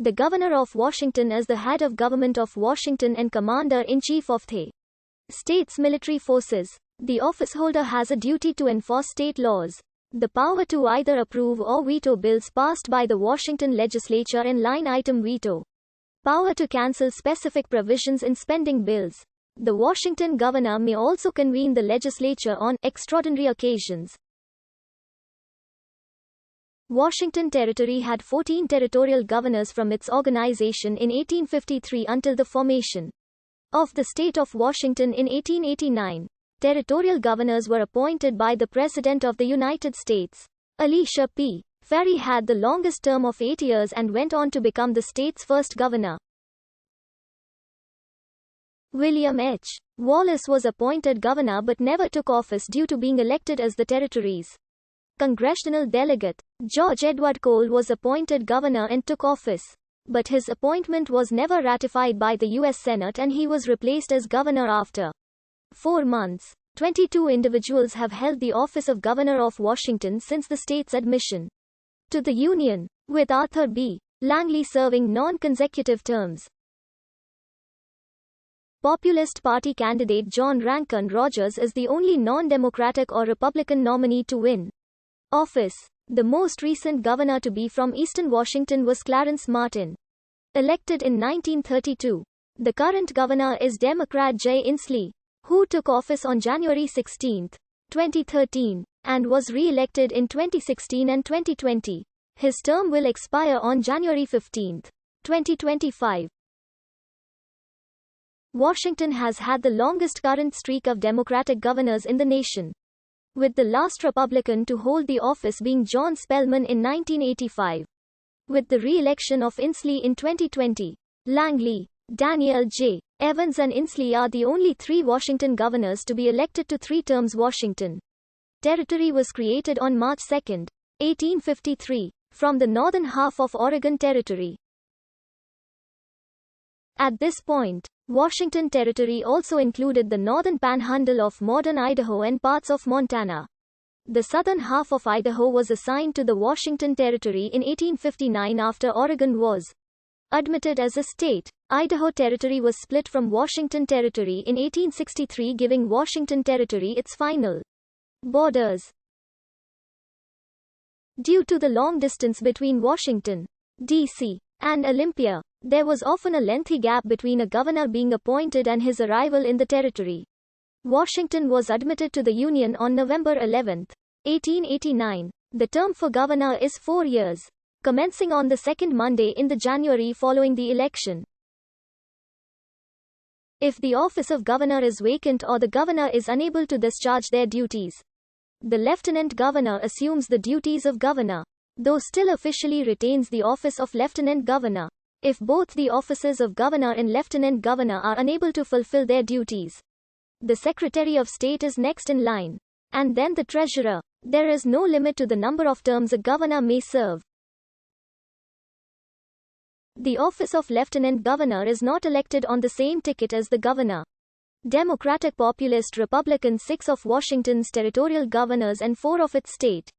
The Governor of Washington is the head of government of Washington and Commander-in-Chief of the state's military forces. The officeholder has a duty to enforce state laws, the power to either approve or veto bills passed by the Washington legislature and line item veto, power to cancel specific provisions in spending bills. The Washington governor may also convene the legislature on extraordinary occasions. Washington Territory had 14 territorial governors from its organization in 1853 until the formation of the state of Washington in 1889. Territorial governors were appointed by the President of the United States. Elisha P. Ferry had the longest term of 8 years and went on to become the state's first governor. William H. Wallace was appointed governor but never took office due to being elected as the territory's congressional delegate. George Edward Cole was appointed governor and took office, but his appointment was never ratified by the U.S. Senate and he was replaced as governor after 4 months. 22 individuals have held the office of Governor of Washington since the state's admission to the Union, with Arthur B. Langley serving non-consecutive terms. Populist Party candidate John Rankin Rogers is the only non-Democratic or Republican nominee to win office. The most recent governor to be from Eastern Washington was Clarence Martin, elected in 1932. The current governor is Democrat Jay Inslee, who took office on January 16, 2013, and was re-elected in 2016 and 2020. His term will expire on January 15, 2025. Washington has had the longest current streak of Democratic governors in the nation, with the last Republican to hold the office being John Spellman in 1985. With the re-election of Inslee in 2020, Langley, Daniel J. Evans and Inslee are the only 3 Washington governors to be elected to 3 terms. Washington Territory was created on March 2, 1853, from the northern half of Oregon Territory. At this point, Washington Territory also included the northern panhandle of modern Idaho and parts of Montana. The southern half of Idaho was assigned to the Washington Territory in 1859 after Oregon was admitted as a state. Idaho Territory was split from Washington Territory in 1863, giving Washington Territory its final borders. Due to the long distance between Washington, D.C., and Olympia, there was often a lengthy gap between a governor being appointed and his arrival in the territory. Washington was admitted to the Union on November 11, 1889. The term for governor is 4 years, commencing on the second Monday in the January following the election. If the office of governor is vacant or the governor is unable to discharge their duties, the lieutenant governor assumes the duties of governor, though still officially retains the office of lieutenant governor. If both the offices of governor and lieutenant governor are unable to fulfill their duties, the Secretary of State is next in line, and then the Treasurer. There is no limit to the number of terms a governor may serve. The office of lieutenant governor is not elected on the same ticket as the governor. Democratic Populist Republican 6 of Washington's territorial governors and 4 of its state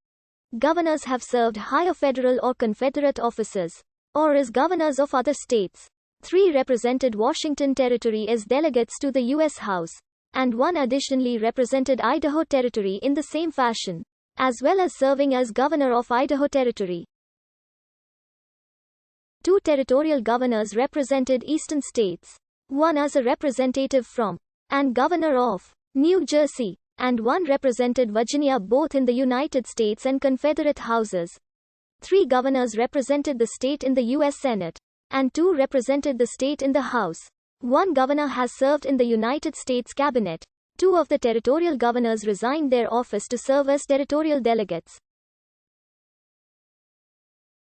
governors have served higher federal or Confederate offices, or as governors of other states. 3 represented Washington Territory as delegates to the U.S. House, and 1 additionally represented Idaho Territory in the same fashion, as well as serving as governor of Idaho Territory. 2 territorial governors represented eastern states, 1 as a representative from, and governor of, New Jersey, and 1 represented Virginia, both in the United States and Confederate houses. 3 governors represented the state in the U.S. Senate, and 2 represented the state in the House. 1 governor has served in the United States Cabinet. 2 of the territorial governors resigned their office to serve as territorial delegates.